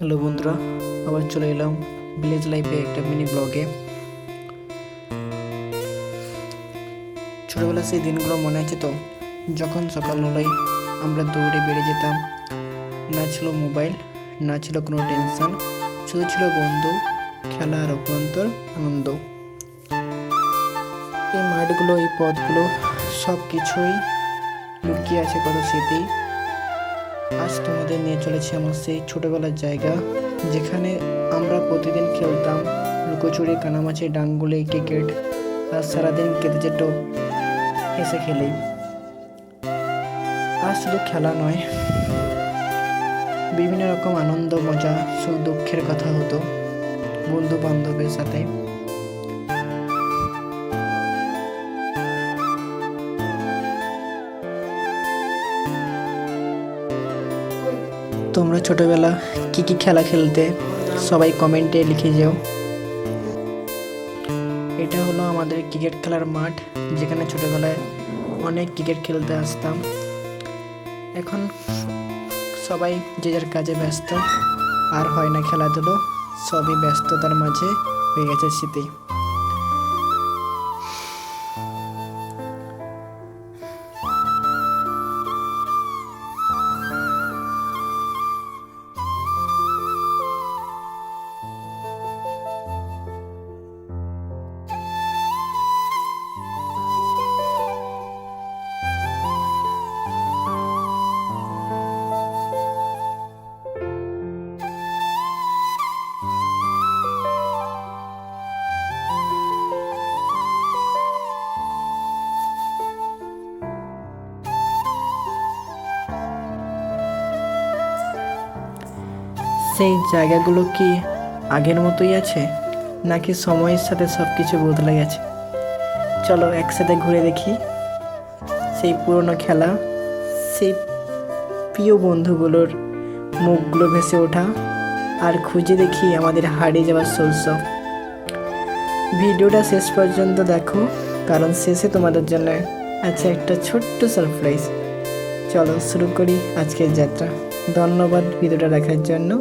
Hello বন্ধুরা, আবার চলে এলাম ভিলেজ লাইফে একটা মিনি ব্লগে। ছোটবেলা সেই দিনগুলো মনে আছে তো, যখন সকাল হলেই আমরা দৌড়ে বেরিয়ে যেতাম। না ছিল মোবাইল, না ছিল কোনো টেনশন, শুধু ছিল বন্ধু, খেলা আর অভ্যন্তর আনন্দ। এই মাঠগুলো, এই পথগুলো, সব কিছুই লুকিয়ে আছে কত স্মৃতি। আজ তোমাদের নিয়ে চলেছি আমার সেই ছোটবেলার জায়গা, যেখানে আমরা প্রতিদিন খেলতাম লুকোচুরি, কানামাছি, ডাঙ্গুলি, ক্রিকেট, আর সারাদিন কেটে যেত হেসে খেলেই। আর শুধু খেলা নয়, বিভিন্ন রকম আনন্দ, মজা, সুখ দুঃখের কথা হতো বন্ধু বান্ধবের সাথে। তোমরা ছোটবেলা কি কি খেলা খেলতে সবাই কমেন্টে লিখে যাও। এটা হলো আমাদের ক্রিকেট খেলার মাঠ, যেখানে ছোটবেলায় অনেক ক্রিকেট খেলতে আসতাম। এখন সবাই যে যার কাজে ব্যস্ত, আর হয় না খেলাধুলো, সবই ব্যস্ততার মাঝে হয়ে গেছে স্মৃতি। সেই জায়গাগুলো কি আগের মতোই আছে, নাকি সময়ের সাথে সব কিছু বদলে গেছে? চলো একসাথে ঘুরে দেখি সেই পুরনো খেলা, সেই প্রিয় বন্ধুগুলোর মুখগুলো ভেসে ওঠা, আর খুঁজে দেখি আমাদের হারিয়ে যাওয়ার শৈশব। ভিডিওটা শেষ পর্যন্ত দেখো, কারণ শেষে তোমাদের জন্য আছে একটা ছোট্ট সারপ্রাইজ। চলো শুরু করি আজকের যাত্রা। ধন্যবাদ ভিডিওটা দেখার জন্য।